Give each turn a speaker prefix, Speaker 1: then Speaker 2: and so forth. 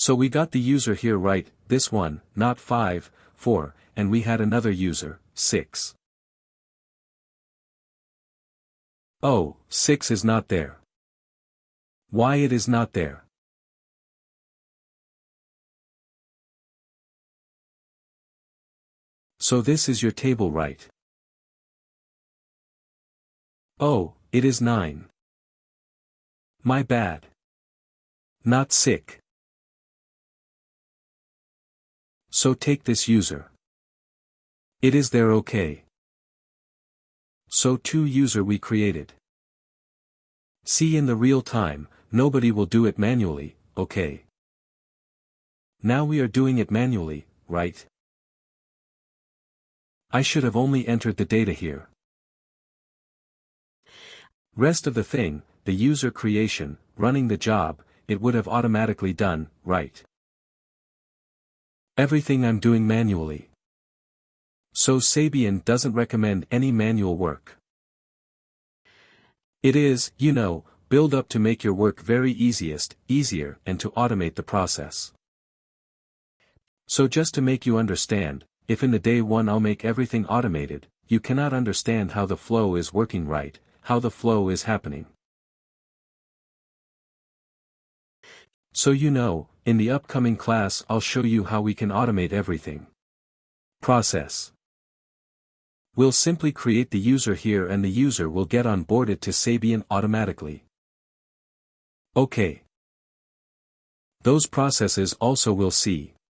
Speaker 1: So we got the user here right, this one, not 5, 4, and we had another user, 6. Oh, 6 is not there. Why it is not there? So this is your table, right? Oh, it is 9. My bad. Not sick. So take this user. It is there, okay. So 2 user we created. See, in the real time, nobody will do it manually, okay. Now we are doing it manually, right? I should have only entered the data here. Rest of the thing, the user creation, running the job, it would have automatically done, right? Everything I'm doing manually. So Sabian doesn't recommend any manual work. It is, you know, build up to make your work very easier and to automate the process. So just to make you understand, if in the day 1 I'll make everything automated, you cannot understand how the flow is working right, how the flow is happening. So you know, in the upcoming class I'll show you how we can automate everything. Process. We'll simply create the user here and the user will get onboarded to Sabian automatically. Okay. Those processes also we'll see.